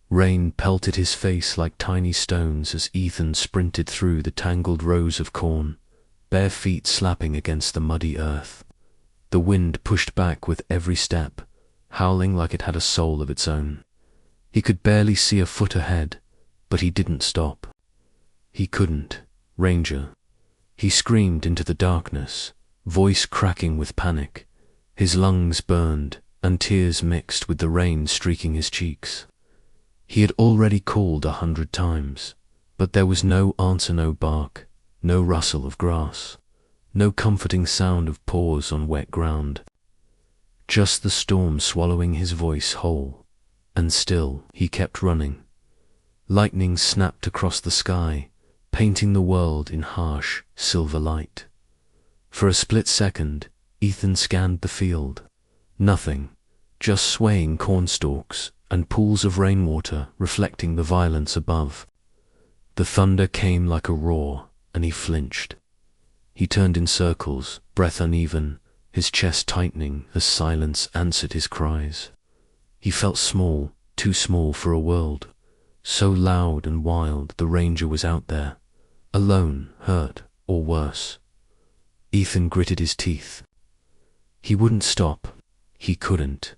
Rain pelted his face like tiny stones as Ethan sprinted through the tangled rows of corn, bare feet slapping against the muddy earth. The wind pushed back with every step, howling like it had a soul of its own. He could barely see a foot ahead, but he didn't stop. He couldn't. Ranger. He screamed into the darkness, voice cracking with panic. His lungs burned, and tears mixed with the rain streaking his cheeks. He had already called 100 times, but there was no answer, no bark, no rustle of grass, no comforting sound of paws on wet ground. Just the storm swallowing his voice whole, and still he kept running. Lightning snapped across the sky, painting the world in harsh, silver light. For a split second, Ethan scanned the field. Nothing, just swaying cornstalks and pools of rainwater reflecting the violence above. The thunder came like a roar, and he flinched. He turned in circles, breath uneven, his chest tightening as silence answered his cries. He felt small, too small for a world. So loud and wild the ranger was out there, alone, hurt, or worse. Ethan gritted his teeth. He wouldn't stop. He couldn't.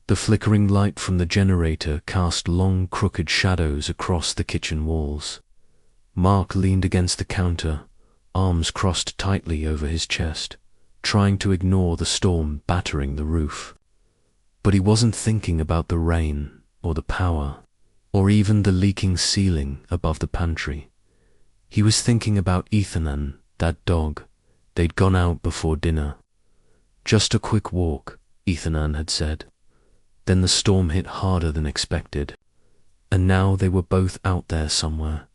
The flickering light from the generator cast long, crooked shadows across the kitchen walls. Mark leaned against the counter, arms crossed tightly over his chest, trying to ignore the storm battering the roof. But he wasn't thinking about the rain, or the power, or even the leaking ceiling above the pantry. He was thinking about Ethan and that dog. They'd gone out before dinner. Just a quick walk, Ethan had said. Then the storm hit harder than expected, and now they were both out there somewhere.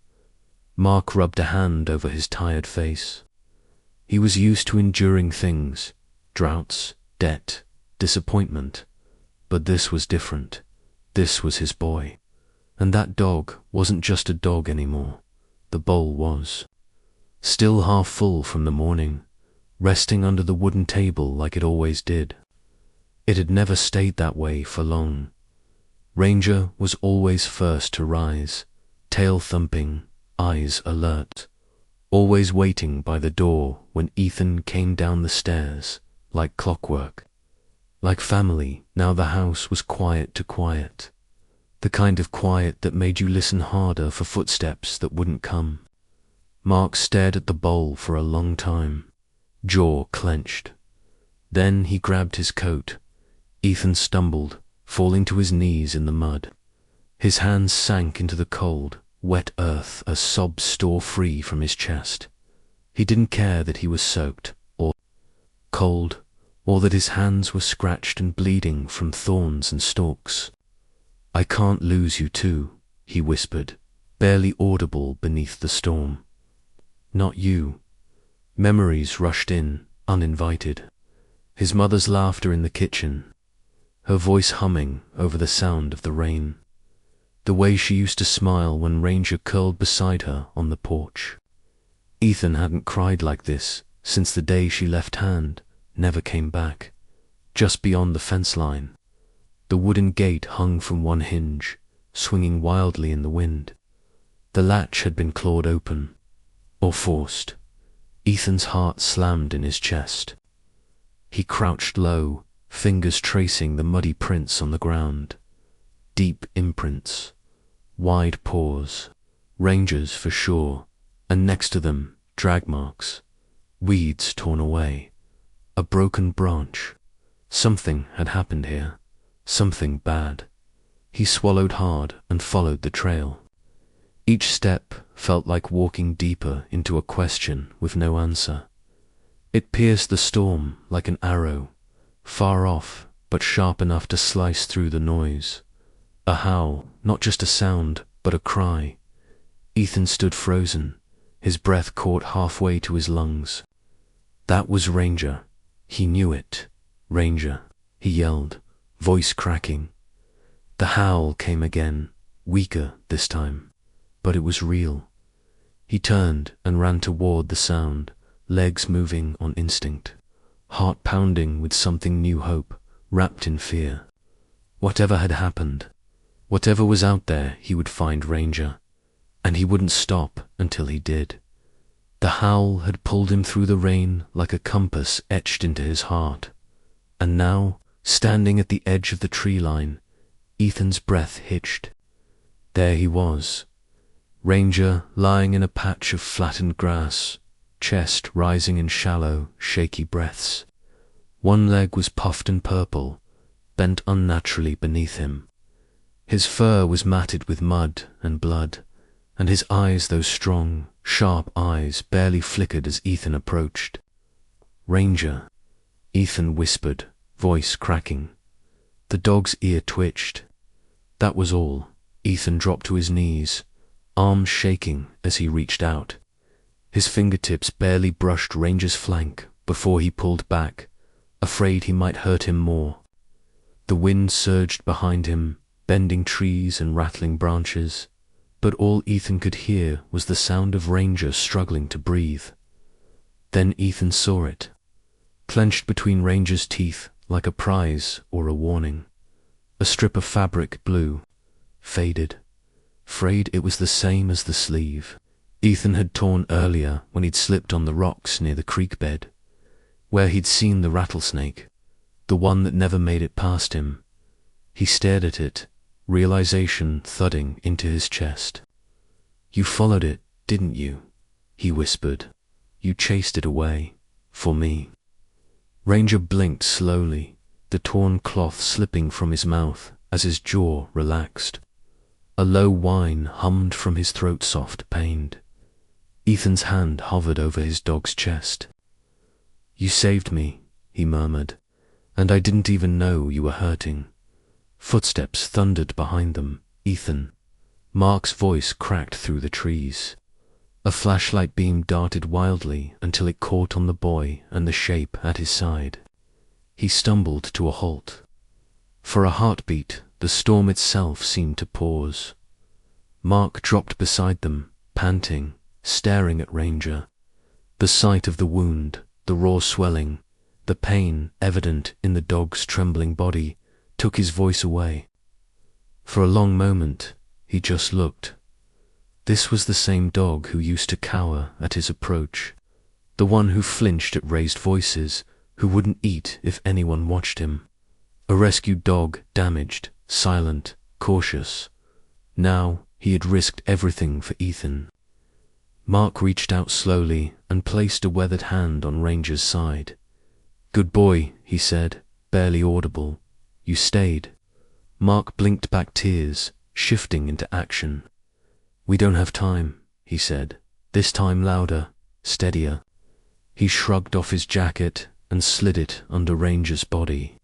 Mark rubbed a hand over his tired face. He was used to enduring things, droughts, debt, disappointment. But this was different. This was his boy. And that dog wasn't just a dog anymore. The bowl was. Still half full from the morning, resting under the wooden table like it always did. It had never stayed that way for long. Ranger was always first to rise, tail thumping, eyes alert, always waiting by the door when Ethan came down the stairs, like clockwork. Like family, now the house was quiet to quiet. The kind of quiet that made you listen harder for footsteps that wouldn't come. Mark stared at the bowl for a long time, jaw clenched. Then he grabbed his coat. Ethan stumbled, falling to his knees in the mud. His hands sank into the cold, wet earth as sobs tore free from his chest. He didn't care that he was soaked, or cold, or that his hands were scratched and bleeding from thorns and stalks. "I can't lose you too," he whispered, barely audible beneath the storm. "Not you." Memories rushed in, uninvited. His mother's laughter in the kitchen, her voice humming over the sound of the rain. The way she used to smile when Ranger curled beside her on the porch. Ethan hadn't cried like this since the day she left hand, never came back. Just beyond the fence line, the wooden gate hung from one hinge, swinging wildly in the wind. The latch had been clawed open, or forced. Ethan's heart slammed in his chest. He crouched low, fingers tracing the muddy prints on the ground. Deep imprints, wide paws, Ranger's for sure, and next to them, drag marks, weeds torn away, a broken branch. Something had happened here, something bad. He swallowed hard and followed the trail. Each step felt like walking deeper into a question with no answer. It pierced the storm like an arrow, far off but sharp enough to slice through the noise. A howl, not just a sound, but a cry. Ethan stood frozen, his breath caught halfway to his lungs. That was Ranger. He knew it. "Ranger," he yelled, voice cracking. The howl came again, weaker this time, but it was real. He turned and ran toward the sound, legs moving on instinct, heart pounding with something new hope, wrapped in fear. Whatever had happened, Whatever was out there, he would find Ranger, and he wouldn't stop until he did. The howl had pulled him through the rain like a compass etched into his heart. And now, standing at the edge of the tree line, Ethan's breath hitched. There he was, Ranger lying in a patch of flattened grass, chest rising in shallow, shaky breaths. One leg was puffed and purple, bent unnaturally beneath him. His fur was matted with mud and blood, and his eyes, those strong, sharp eyes, barely flickered as Ethan approached. "Ranger," Ethan whispered, voice cracking. The dog's ear twitched. That was all. Ethan dropped to his knees, arms shaking as he reached out. His fingertips barely brushed Ranger's flank before he pulled back, afraid he might hurt him more. The wind surged behind him, bending trees and rattling branches, but all Ethan could hear was the sound of Ranger struggling to breathe. Then Ethan saw it, clenched between Ranger's teeth like a prize or a warning. A strip of fabric, blue, faded, frayed. It was the same as the sleeve Ethan had torn earlier when he'd slipped on the rocks near the creek bed, where he'd seen the rattlesnake, the one that never made it past him. He stared at it, realization thudding into his chest. "You followed it, didn't you?" he whispered. "You chased it away, for me." Ranger blinked slowly, the torn cloth slipping from his mouth as his jaw relaxed. A low whine hummed from his throat, soft, pained. Ethan's hand hovered over his dog's chest. "You saved me," he murmured, "and I didn't even know you were hurting." Footsteps thundered behind them. "Ethan." Mark's voice cracked through the trees. A flashlight beam darted wildly until it caught on the boy and the shape at his side. He stumbled to a halt. For a heartbeat, the storm itself seemed to pause. Mark dropped beside them, panting, staring at Ranger. The sight of the wound, the raw swelling, the pain evident in the dog's trembling body, took his voice away. For a long moment, he just looked. This was the same dog who used to cower at his approach, the one who flinched at raised voices, who wouldn't eat if anyone watched him. A rescued dog, damaged, silent, cautious. Now he had risked everything for Ethan. Mark reached out slowly and placed a weathered hand on Ranger's side. "Good boy," he said, barely audible. "You stayed." Mark blinked back tears, shifting into action. "We don't have time," he said, this time louder, steadier. He shrugged off his jacket and slid it under Ranger's body.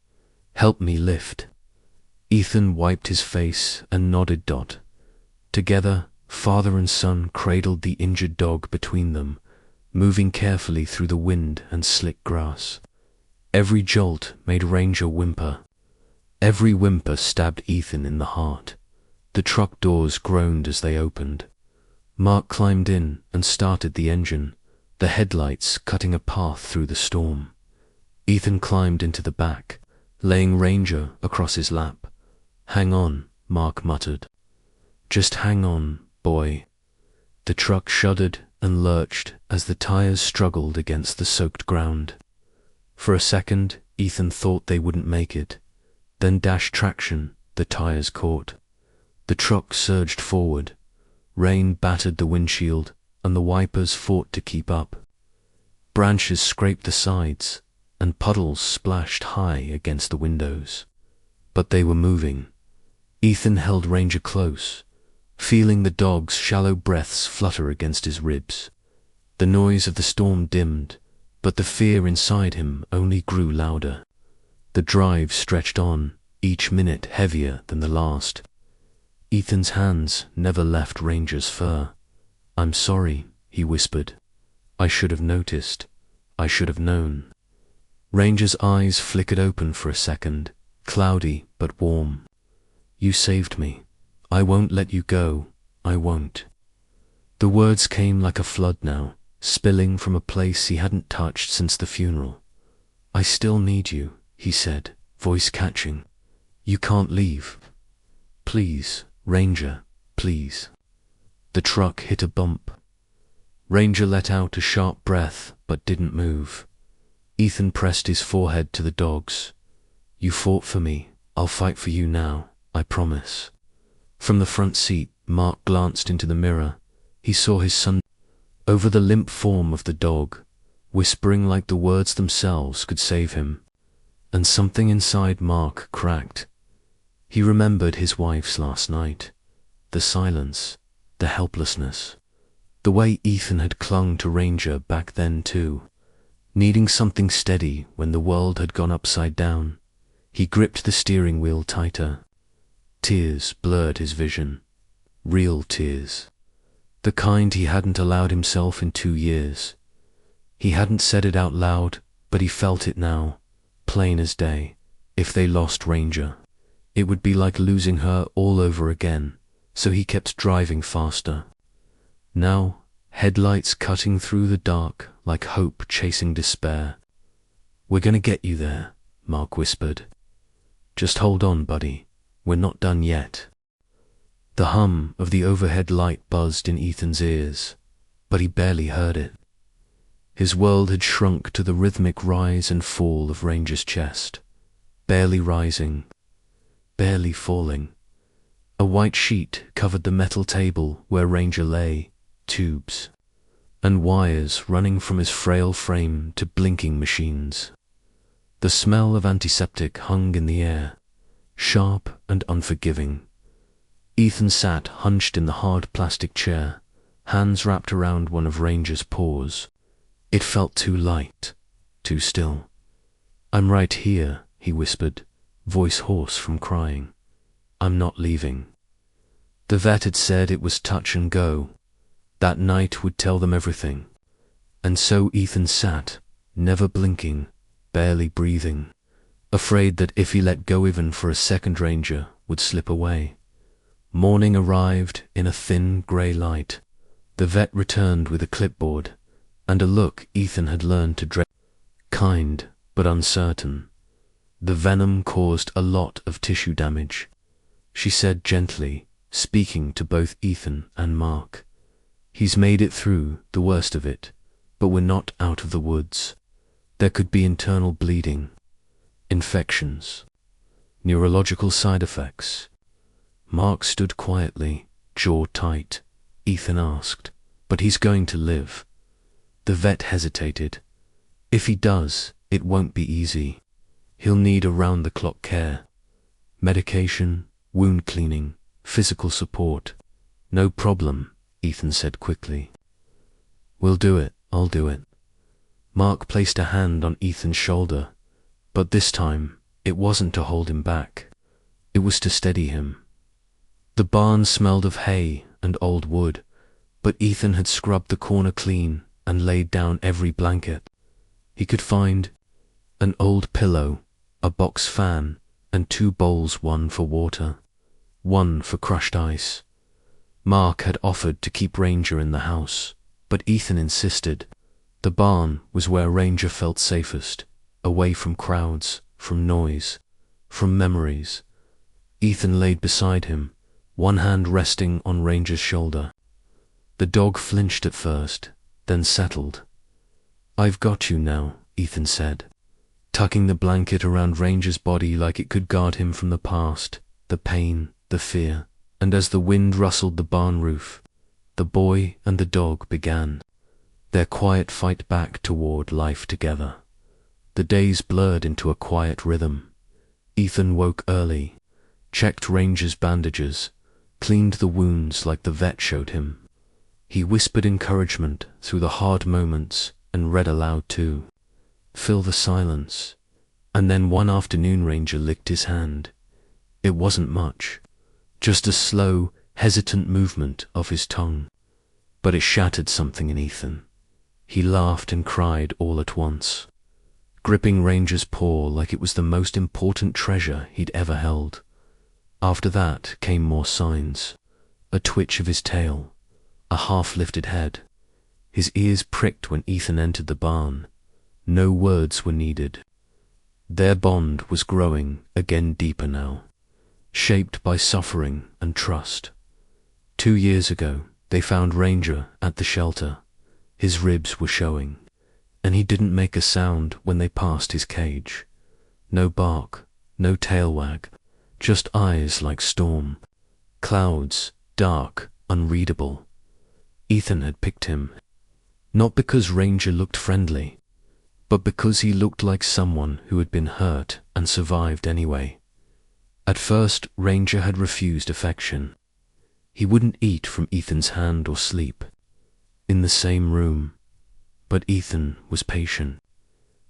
"Help me lift." Ethan wiped his face and nodded. Together, father and son cradled the injured dog between them, moving carefully through the wind and slick grass. Every jolt made Ranger whimper. Every whimper stabbed Ethan in the heart. The truck doors groaned as they opened. Mark climbed in and started the engine, the headlights cutting a path through the storm. Ethan climbed into the back, laying Ranger across his lap. "Hang on," Mark muttered. "Just hang on, boy." The truck shuddered and lurched as the tires struggled against the soaked ground. For a second, Ethan thought they wouldn't make it. Then dash traction, the tires caught. The truck surged forward. Rain battered the windshield, and the wipers fought to keep up. Branches scraped the sides, and puddles splashed high against the windows. But they were moving. Ethan held Ranger close, feeling the dog's shallow breaths flutter against his ribs. The noise of the storm dimmed, but the fear inside him only grew louder. The drive stretched on, each minute heavier than the last. Ethan's hands never left Ranger's fur. "I'm sorry," he whispered. "I should have noticed. I should have known." Ranger's eyes flickered open for a second, cloudy but warm. "You saved me. I won't let you go. I won't." The words came like a flood now, spilling from a place he hadn't touched since the funeral. "I still need you," he said, voice catching. "You can't leave. Please, Ranger, please. The truck hit a bump. Ranger let out a sharp breath but didn't move. Ethan pressed his forehead to the dog's. You fought for me. I'll fight for you now, I promise. From the front seat, Mark glanced into the mirror. He saw his son over the limp form of the dog, whispering like the words themselves could save him. And something inside Mark cracked. He remembered his wife's last night. The silence, the helplessness. The way Ethan had clung to Ranger back then too, needing something steady when the world had gone upside down. He gripped the steering wheel tighter. Tears blurred his vision. Real tears. The kind he hadn't allowed himself in 2 years. He hadn't said it out loud, but he felt it now, plain as day. If they lost Ranger, it would be like losing her all over again, so he kept driving faster. Now, headlights cutting through the dark like hope chasing despair. We're gonna get you there, Mark whispered. Just hold on, buddy. We're not done yet. The hum of the overhead light buzzed in Ethan's ears, but he barely heard it. His world had shrunk to the rhythmic rise and fall of Ranger's chest, barely rising, barely falling. A white sheet covered the metal table where Ranger lay, tubes and wires running from his frail frame to blinking machines. The smell of antiseptic hung in the air, sharp and unforgiving. Ethan sat hunched in the hard plastic chair, hands wrapped around one of Ranger's paws. It felt too light, too still. I'm right here, he whispered, voice hoarse from crying. I'm not leaving. The vet had said it was touch and go. That night would tell them everything. And so Ethan sat, never blinking, barely breathing, afraid that if he let go even for a second, Ranger would slip away. Morning arrived in a thin grey light. The vet returned with a clipboard and a look Ethan had learned to dread. Kind, but uncertain. The venom caused a lot of tissue damage, she said gently, speaking to both Ethan and Mark. He's made it through the worst of it, but we're not out of the woods. There could be internal bleeding, infections, neurological side effects. Mark stood quietly, jaw tight. Ethan asked, but he's going to live. The vet hesitated. If he does, it won't be easy. He'll need around-the-clock care. Medication, wound cleaning, physical support. No problem, Ethan said quickly. We'll do it, I'll do it. Mark placed a hand on Ethan's shoulder, but this time it wasn't to hold him back. It was to steady him. The barn smelled of hay and old wood, but Ethan had scrubbed the corner clean and laid down every blanket he could find, an old pillow, a box fan, and 2 bowls, one for water, one for crushed ice. Mark had offered to keep Ranger in the house, but Ethan insisted. The barn was where Ranger felt safest, away from crowds, from noise, from memories. Ethan laid beside him, one hand resting on Ranger's shoulder. The dog flinched at first, then settled. I've got you now, Ethan said, tucking the blanket around Ranger's body like it could guard him from the past, the pain, the fear. And as the wind rustled the barn roof, the boy and the dog began their quiet fight back toward life together. The days blurred into a quiet rhythm. Ethan woke early, checked Ranger's bandages, cleaned the wounds like the vet showed him. He whispered encouragement through the hard moments and read aloud too. Fill the silence. And then one afternoon Ranger licked his hand. It wasn't much, just a slow, hesitant movement of his tongue. But it shattered something in Ethan. He laughed and cried all at once, gripping Ranger's paw like it was the most important treasure he'd ever held. After that came more signs. A twitch of his tail, a half-lifted head. His ears pricked when Ethan entered the barn. No words were needed. Their bond was growing again deeper now. shaped by suffering and trust. 2 years ago, they found Ranger at the shelter. His ribs were showing, and he didn't make a sound when they passed his cage. No bark, no tail wag, just eyes like storm. Clouds, dark, unreadable. Ethan had picked him, not because Ranger looked friendly, but because he looked like someone who had been hurt and survived anyway. At first, Ranger had refused affection. He wouldn't eat from Ethan's hand or sleep in the same room, but Ethan was patient.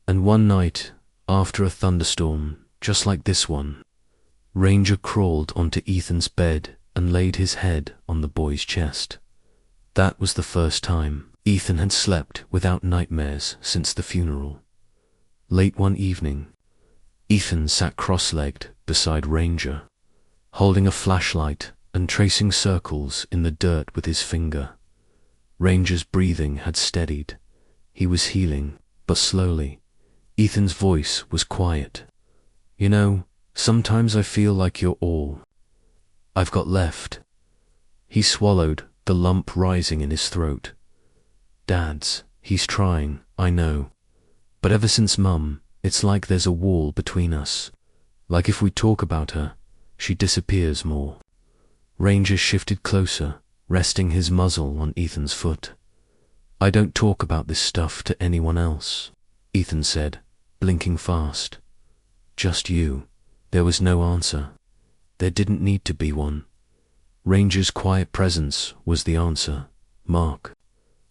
And one night, after a thunderstorm just like this one, Ranger crawled onto Ethan's bed and laid his head on the boy's chest. That was the first time Ethan had slept without nightmares since the funeral. Late one evening, Ethan sat cross-legged beside Ranger, holding a flashlight and tracing circles in the dirt with his finger. Ranger's breathing had steadied. He was healing, but slowly. Ethan's voice was quiet. "You know, sometimes I feel like you're all I've got left." He swallowed, the lump rising in his throat. "Dad's, he's trying, I know. But ever since Mum, it's like there's a wall between us. Like if we talk about her, she disappears more." Ranger shifted closer, resting his muzzle on Ethan's foot. "I don't talk about this stuff to anyone else," Ethan said, blinking fast. "Just you." There was no answer. There didn't need to be one. Ranger's quiet presence was the answer. Mark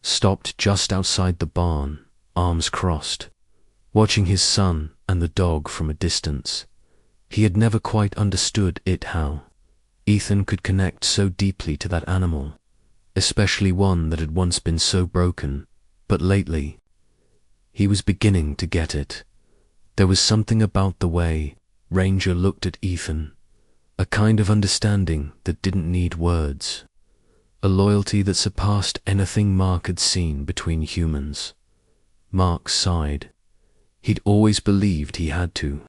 stopped just outside the barn, arms crossed, watching his son and the dog from a distance. He had never quite understood how Ethan could connect so deeply to that animal, especially one that had once been so broken, but lately, he was beginning to get it. There was something about the way Ranger looked at Ethan, a kind of understanding that didn't need words, a loyalty that surpassed anything Mark had seen between humans. Mark sighed. He'd always believed he had to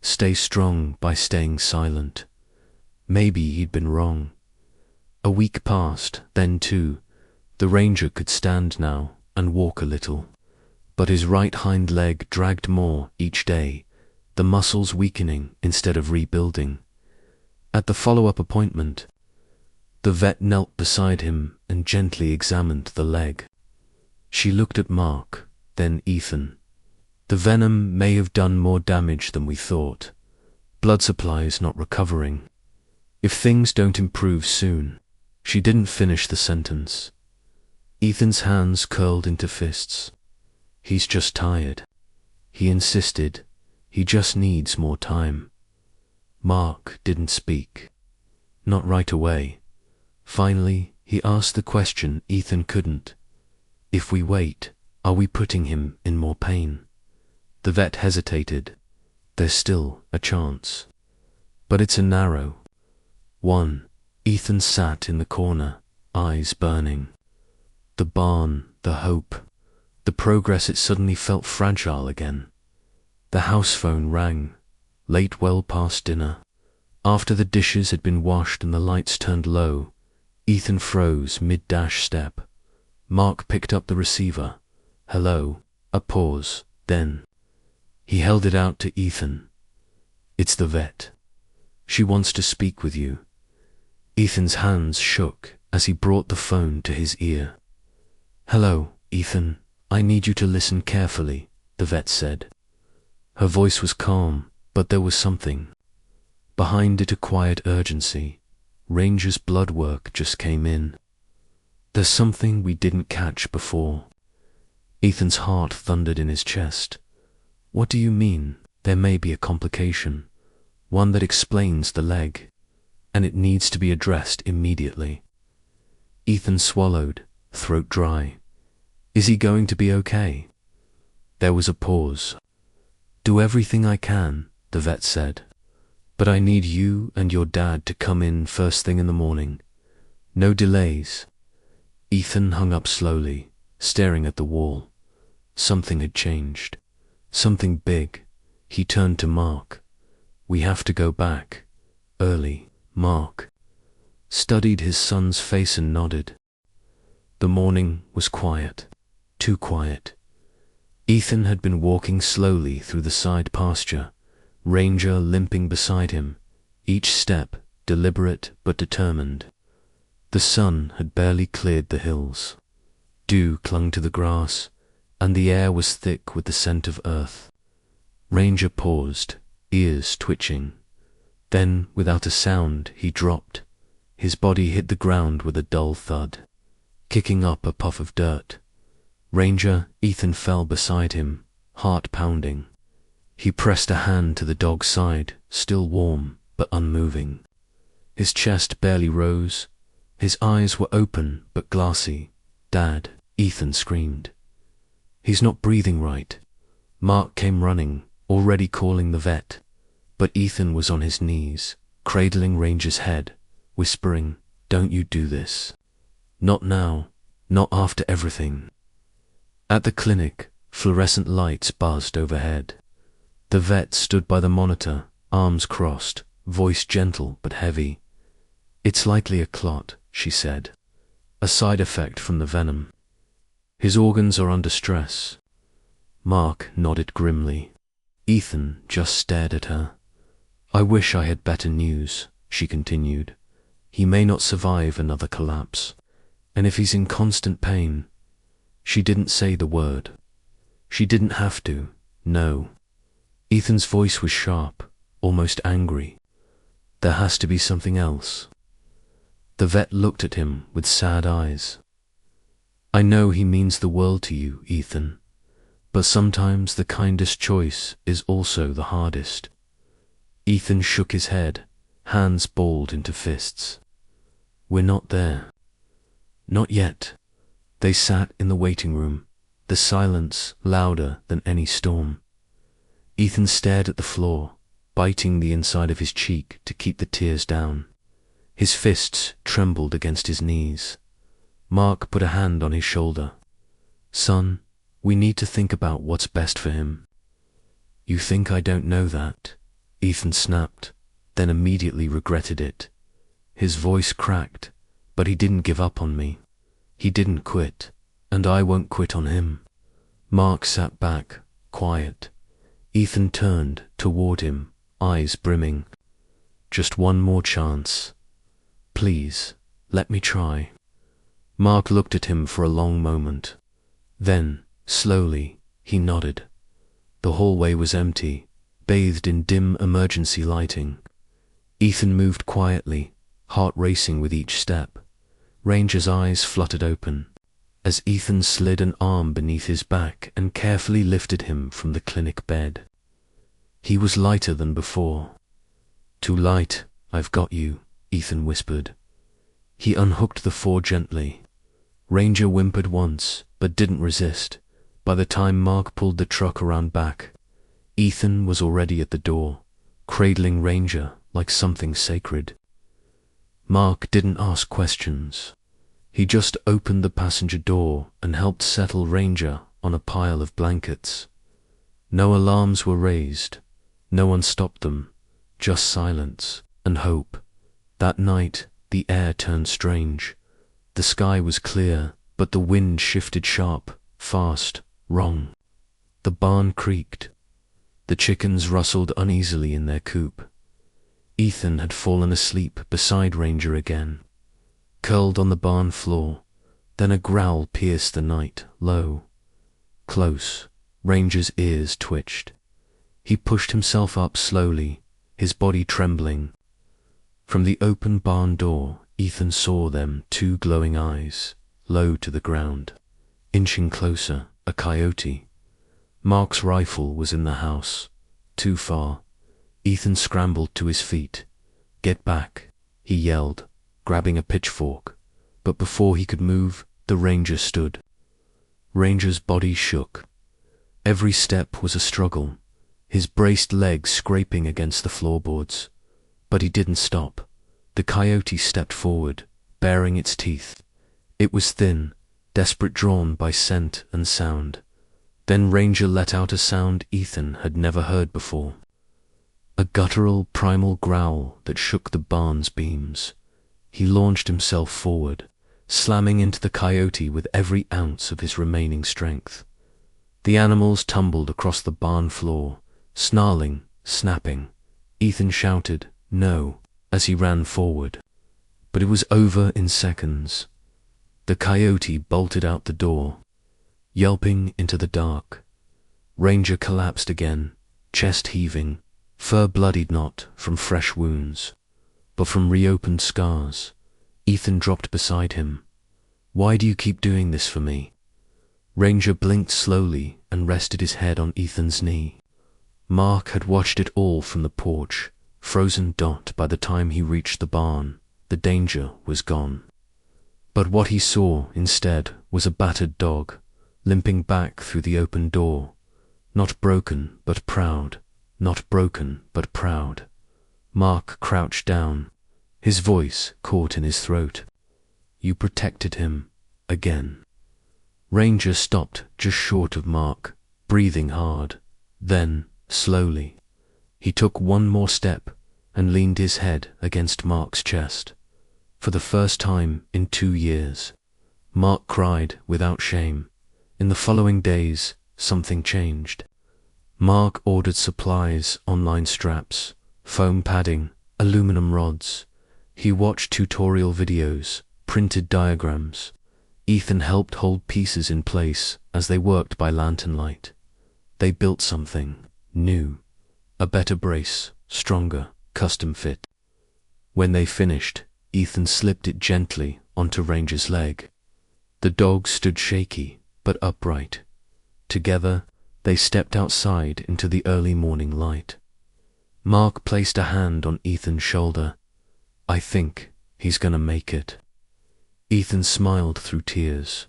stay strong by staying silent. Maybe he'd been wrong. A week passed, then two. The Ranger could stand now and walk a little, but his right hind leg dragged more each day, the muscles weakening instead of rebuilding. At the follow-up appointment, the vet knelt beside him and gently examined the leg. She looked at Mark, then Ethan. "The venom may have done more damage than we thought. Blood supply is not recovering. If things don't improve soon." She didn't finish the sentence. Ethan's hands curled into fists. "He's just tired." He insisted. "He just needs more time." Mark didn't speak. Not right away. Finally, he asked the question Ethan couldn't. "If we wait, are we putting him in more pain?" The vet hesitated. "There's still a chance. But it's a narrow one." Ethan sat in the corner, eyes burning. The barn, the hope, the progress. It suddenly felt fragile again. The house phone rang, late, well past dinner. After the dishes had been washed and the lights turned low, Ethan froze mid-dash step. Mark picked up the receiver. "Hello." A pause, then he held it out to Ethan. "It's the vet. She wants to speak with you." Ethan's hands shook as he brought the phone to his ear. "Hello, Ethan. I need you to listen carefully," the vet said. Her voice was calm, but there was something behind it, a quiet urgency. "Ranger's blood work just came in. There's something we didn't catch before." Ethan's heart thundered in his chest. "What do you mean?" "There may be a complication, one that explains the leg, and it needs to be addressed immediately." Ethan swallowed, throat dry. "Is he going to be okay?" There was a pause. "Do everything I can," the vet said. "But I need you and your dad to come in first thing in the morning. No delays." Ethan hung up slowly, staring at the wall. Something had changed. Something big. He turned to Mark. "We have to go back. early. Mark studied his son's face and nodded. The morning was quiet, too quiet. Ethan had been walking slowly through the side pasture, Ranger limping beside him, each step deliberate but determined. The sun had barely cleared the hills. Dew clung to the grass, and the air was thick with the scent of earth. Ranger paused, ears twitching. Then, without a sound, he dropped. His body hit the ground with a dull thud, kicking up a puff of dirt. Ethan fell beside him, heart pounding. He pressed a hand to the dog's side, still warm, but unmoving. His chest barely rose. His eyes were open, but glassy. "Dad," Ethan screamed. "He's not breathing right." Mark came running, already calling the vet. But Ethan was on his knees, cradling Ranger's head, whispering, "Don't you do this. Not now, not after everything." At the clinic, fluorescent lights buzzed overhead. The vet stood by the monitor, arms crossed, voice gentle but heavy. "It's likely a clot," she said. "A side effect from the venom. His organs are under stress." Mark nodded grimly. Ethan just stared at her. "I wish I had better news," she continued. "He may not survive another collapse. And if he's in constant pain—" She didn't say the word. She didn't have to, no. Ethan's voice was sharp, almost angry. "There has to be something else." The vet looked at him with sad eyes. "I know he means the world to you, Ethan, but sometimes the kindest choice is also the hardest." Ethan shook his head, hands balled into fists. "We're not there. Not yet." They sat in the waiting room, the silence louder than any storm. Ethan stared at the floor, biting the inside of his cheek to keep the tears down. His fists trembled against his knees. Mark put a hand on his shoulder. "Son, we need to think about what's best for him." "You think I don't know that?" Ethan snapped, then immediately regretted it. His voice cracked, but he didn't give up on me. He didn't quit, and I won't quit on him. Mark sat back, quiet. Ethan turned toward him, eyes brimming. "Just one more chance. Please, let me try." Mark looked at him for a long moment. Then, slowly, he nodded. The hallway was empty, bathed in dim emergency lighting. Ethan moved quietly, heart racing with each step. Ranger's eyes fluttered open, as Ethan slid an arm beneath his back and carefully lifted him from the clinic bed. He was lighter than before. "Too light, I've got you," Ethan whispered. He unhooked the four gently. Ranger whimpered once, but didn't resist. By the time Mark pulled the truck around back, Ethan was already at the door, cradling Ranger like something sacred. Mark didn't ask questions. He just opened the passenger door and helped settle Ranger on a pile of blankets. No alarms were raised. No one stopped them. Just silence and hope. That night, the air turned strange. The sky was clear, but the wind shifted sharp, fast, wrong. The barn creaked. The chickens rustled uneasily in their coop. Ethan had fallen asleep beside Ranger again, curled on the barn floor. Then a growl pierced the night, low, close. Ranger's ears twitched. He pushed himself up slowly, his body trembling. From the open barn door, Ethan saw them, two glowing eyes, low to the ground. Inching closer, a coyote. Mark's rifle was in the house. Too far. Ethan scrambled to his feet. "Get back," he yelled, grabbing a pitchfork. But before he could move, the Ranger stood. Ranger's body shook. Every step was a struggle, his braced legs scraping against the floorboards. But he didn't stop. The coyote stepped forward, baring its teeth. It was thin, desperate, drawn by scent and sound. Then Ranger let out a sound Ethan had never heard before. a guttural, primal growl that shook the barn's beams. He launched himself forward, slamming into the coyote with every ounce of his remaining strength. The animals tumbled across the barn floor, snarling, snapping. Ethan shouted, "No," as he ran forward. But it was over in seconds. The coyote bolted out the door, yelping into the dark. Ranger collapsed again, chest heaving, fur bloodied not from fresh wounds, but from reopened scars. Ethan dropped beside him. "Why do you keep doing this for me?" Ranger blinked slowly and rested his head on Ethan's knee. Mark had watched it all from the porch, frozen dot by the time he reached the barn. The danger was gone. But what he saw instead was a battered dog, limping back through the open door. Not broken, but proud. Not broken, but proud. Mark crouched down, his voice caught in his throat. "You protected him, again." Ranger stopped just short of Mark, breathing hard. Then, slowly, he took one more step and leaned his head against Mark's chest. For the first time in 2 years, Mark cried without shame. In the following days, something changed. Mark ordered supplies, online straps, foam padding, aluminum rods. He watched tutorial videos, printed diagrams. Ethan helped hold pieces in place as they worked by lantern light. They built something new, a better brace, stronger, custom fit. When they finished, Ethan slipped it gently onto Ranger's leg. The dog stood shaky, but upright. Together, they stepped outside into the early morning light. Mark placed a hand on Ethan's shoulder. "I think he's gonna make it." Ethan smiled through tears.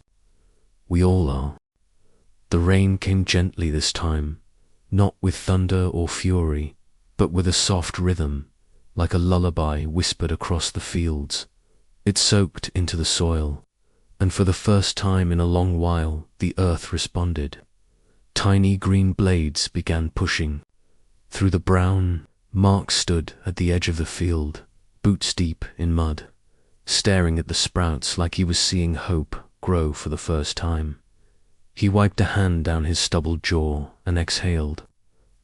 "We all are." The rain came gently this time, not with thunder or fury, but with a soft rhythm, like a lullaby whispered across the fields. It soaked into the soil, and for the first time in a long while, the earth responded. Tiny green blades began pushing. Through the brown, Mark stood at the edge of the field, boots deep in mud, staring at the sprouts like he was seeing hope grow for the first time. He wiped a hand down his stubbled jaw and exhaled,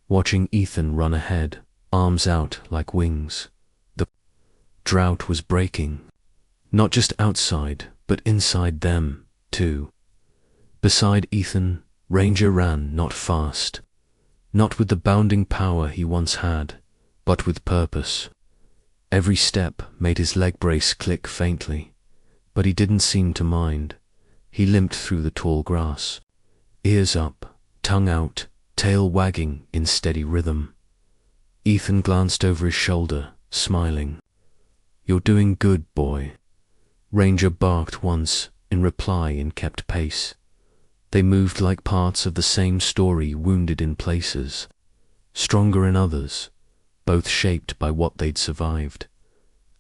watching Ethan run ahead, arms out like wings. The drought was breaking, not just outside, but inside them, too. Beside Ethan, Ranger ran not fast, not with the bounding power he once had, but with purpose. Every step made his leg brace click faintly, but he didn't seem to mind. He limped through the tall grass, ears up, tongue out, tail wagging in steady rhythm. Ethan glanced over his shoulder, smiling. "You're doing good, boy." Ranger barked once in reply and kept pace. They moved like parts of the same story, wounded in places, stronger in others, both shaped by what they'd survived.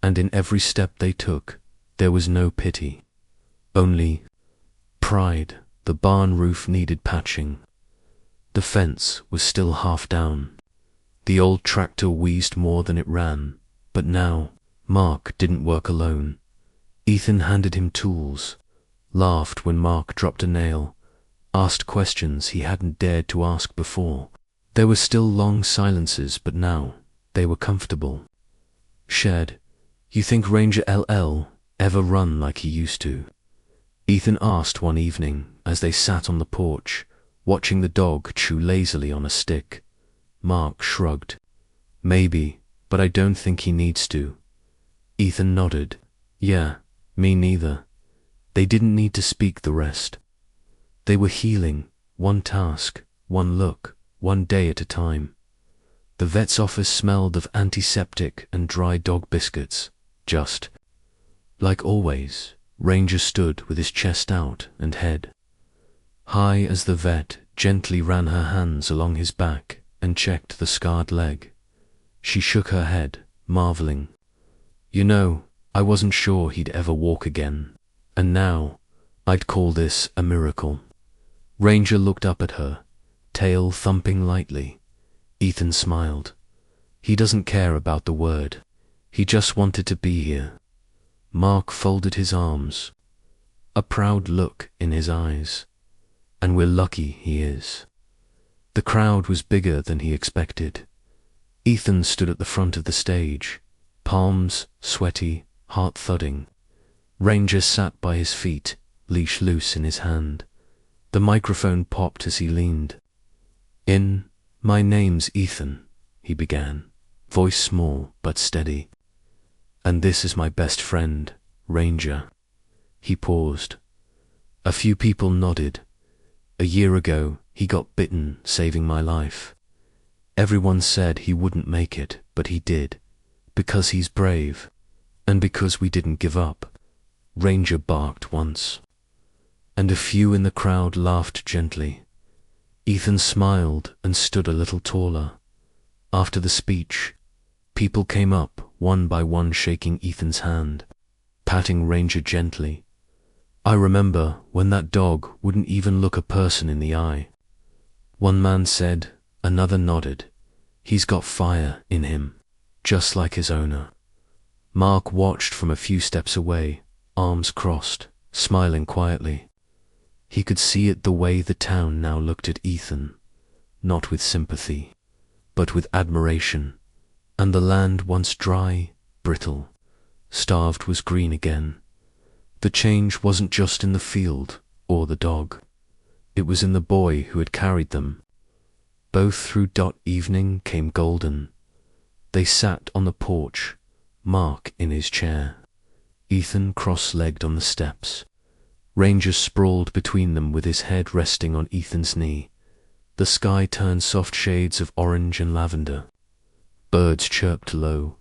And in every step they took, there was no pity, only pride. The barn roof needed patching. The fence was still half down. The old tractor wheezed more than it ran, but now Mark didn't work alone. Ethan handed him tools, laughed when Mark dropped a nail, asked questions he hadn't dared to ask before. There were still long silences, but now they were comfortable. Shared, "You think Ranger LL ever run like he used to?" Ethan asked one evening as they sat on the porch, watching the dog chew lazily on a stick. Mark shrugged. "Maybe, but I don't think he needs to." Ethan nodded. "Yeah, me neither." They didn't need to speak the rest. They were healing, one task, one look, one day at a time. The vet's office smelled of antiseptic and dry dog biscuits, just. Like always, Ranger stood with his chest out and head high as the vet gently ran her hands along his back and checked the scarred leg. She shook her head, marveling. "You know, I wasn't sure he'd ever walk again, and now I'd call this a miracle." Ranger looked up at her, tail thumping lightly. Ethan smiled. He doesn't care about the word. He just wanted to be here. Mark folded his arms, a proud look in his eyes. And we're lucky he is. The crowd was bigger than he expected. Ethan stood at the front of the stage, palms sweaty, heart thudding. Ranger sat by his feet, leash loose in his hand. The microphone popped as he leaned. My name's Ethan, he began, voice small but steady. And this is my best friend, Ranger. He paused. A few people nodded. A year ago, he got bitten, saving my life. Everyone said he wouldn't make it, but he did. Because he's brave. And because we didn't give up. Ranger barked once. And a few in the crowd laughed gently. Ethan smiled and stood a little taller. After the speech, people came up, one by one shaking Ethan's hand, patting Ranger gently. I remember when that dog wouldn't even look a person in the eye. One man said, another nodded. He's got fire in him, just like his owner. Mark watched from a few steps away, arms crossed, smiling quietly. He could see it the way the town now looked at Ethan, not with sympathy, but with admiration. And the land once dry, brittle, starved was green again. The change wasn't just in the field or the dog. It was in the boy who had carried them. Both through evening came golden. They sat on the porch, Mark in his chair, Ethan cross-legged on the steps. Ranger sprawled between them with his head resting on Ethan's knee. The sky turned soft shades of orange and lavender. Birds chirped low.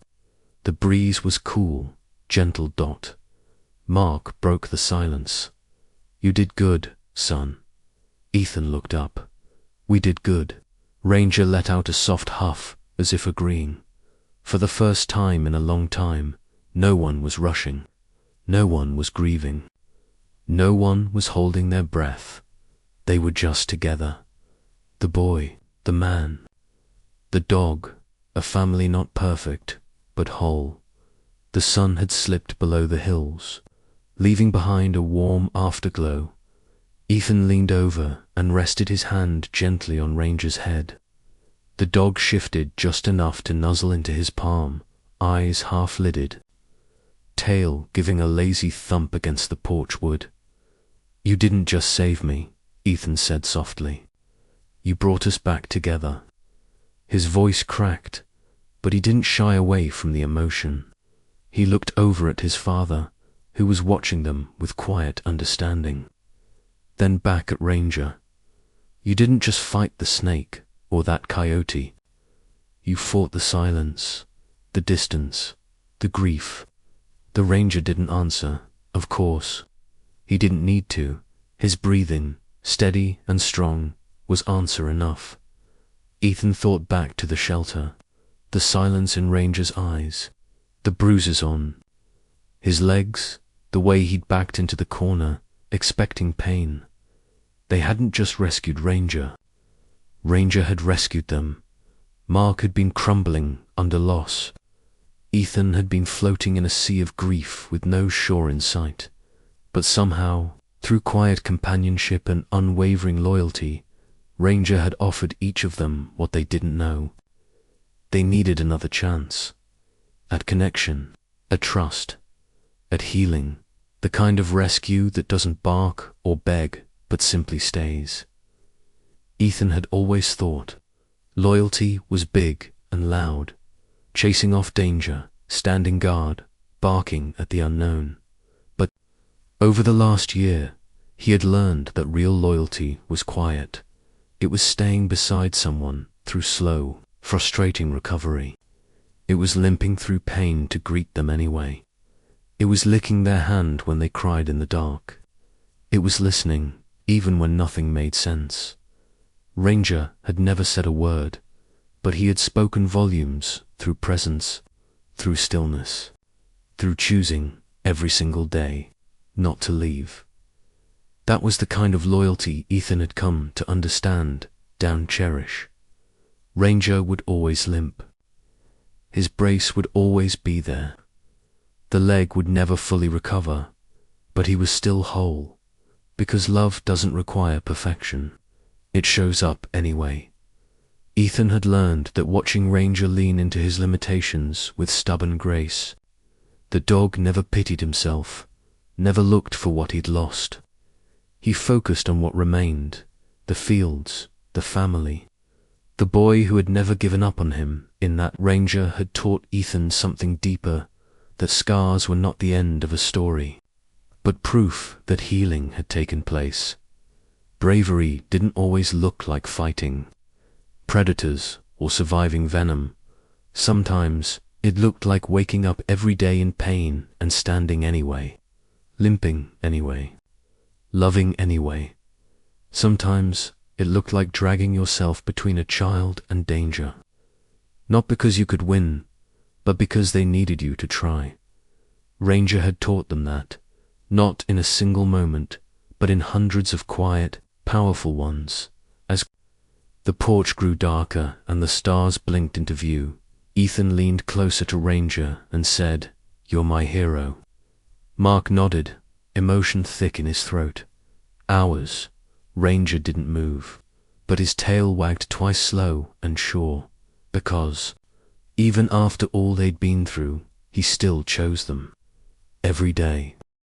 The breeze was cool, gentle. Mark broke the silence. You did good, son. Ethan looked up. We did good. Ranger let out a soft huff, as if agreeing. For the first time in a long time, no one was rushing. No one was grieving. No one was holding their breath. They were just together. The boy, the man, the dog, a family not perfect, but whole. The sun had slipped below the hills, leaving behind a warm afterglow. Ethan leaned over and rested his hand gently on Ranger's head. The dog shifted just enough to nuzzle into his palm, eyes half-lidded, tail giving a lazy thump against the porch wood. You didn't just save me, Ethan said softly. You brought us back together. His voice cracked, but he didn't shy away from the emotion. He looked over at his father, who was watching them with quiet understanding. Then back at Ranger. You didn't just fight the snake or that coyote. You fought the silence, the distance, the grief. The Ranger didn't answer, of course. He didn't need to. His breathing, steady and strong, was answer enough. Ethan thought back to the shelter, the silence in Ranger's eyes, the bruises on his legs, the way he'd backed into the corner, expecting pain. They hadn't just rescued Ranger. Ranger had rescued them. Mark had been crumbling under loss. Ethan had been floating in a sea of grief with no shore in sight. But somehow, through quiet companionship and unwavering loyalty, Ranger had offered each of them what they didn't know. They needed another chance. At connection, at trust, at healing, the kind of rescue that doesn't bark or beg, but simply stays. Ethan had always thought loyalty was big and loud, chasing off danger, standing guard, barking at the unknown. But over the last year, he had learned that real loyalty was quiet. It was staying beside someone through slow, frustrating recovery. It was limping through pain to greet them anyway. It was licking their hand when they cried in the dark. It was listening, even when nothing made sense. Ranger had never said a word, but he had spoken volumes through presence, through stillness, through choosing every single day not to leave. That was the kind of loyalty Ethan had come to understand, down cherish. Ranger would always limp. His brace would always be there. The leg would never fully recover, but he was still whole, because love doesn't require perfection. It shows up anyway. Ethan had learned that watching Ranger lean into his limitations with stubborn grace, the dog never pitied himself, never looked for what he'd lost. He focused on what remained, the fields, the family. The boy who had never given up on him in that Ranger had taught Ethan something deeper, that scars were not the end of a story, but proof that healing had taken place. Bravery didn't always look like fighting predators or surviving venom. Sometimes it looked like waking up every day in pain and standing anyway, limping anyway, loving anyway. Sometimes it looked like dragging yourself between a child and danger, not because you could win, but because they needed you to try. Ranger had taught them that, not in a single moment, but in hundreds of quiet, powerful ones. As the porch grew darker and the stars blinked into view, Ethan leaned closer to Ranger and said, "You're my hero." Mark nodded, emotion thick in his throat. Hours. Ranger didn't move, but his tail wagged twice slow and sure, because, even after all they'd been through, he still chose them. Every day.